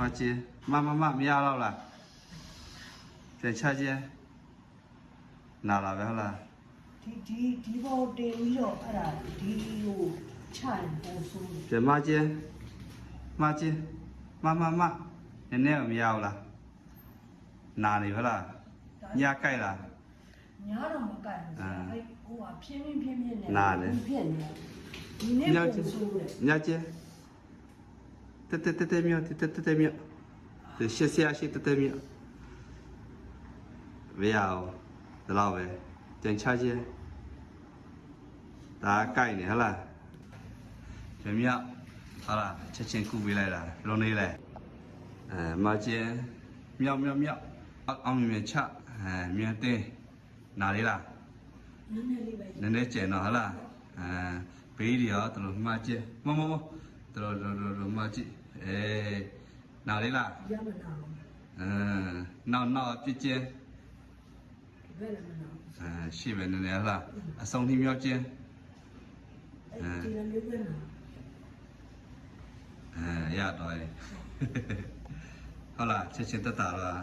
妈接，妈，没要了，再吃去，拿了不了。ဒီဘောတင်ပြီးတော့အဲ့ဒါဒီကိုချရင်ပို့ဆိုးတယ် 这妈接，妈，人家没要了，拿里不了，你也改了。 ညာတော့မကတ်ဘူးအဲ့ဟိုကဖြင်းနေဖြစ်နေ နားလေ ဖြစ်နေဒီနေ့ပို့ဆိုးတယ် 人家接，对喵，这谢喵，不要，知道呗？等吃去，大家改呢，好了，这喵，好了，吃钱顾回来了，弄你来，妈姐，喵，俺们吃，喵的，哪里啦？ နည်းနည်းလေးပဲ နည်းနည်းကျန်တော့ဟလားဘေးတွေရောတော်တော်မှကြည့်မတော်မှကြည့်နားလေးလား ရမနာဘူး နောက်ပြည့်ကျင်း ဒီဘက်လည်းမနာဘူး ရှိပဲနည်းနည်းဟလားအစုံထိမြောက်ကျင်း အဲ့ဒီလိုမျိုးပဲနာ ရတော့ဟုတ်လားချက်ချင်းတက်တာလား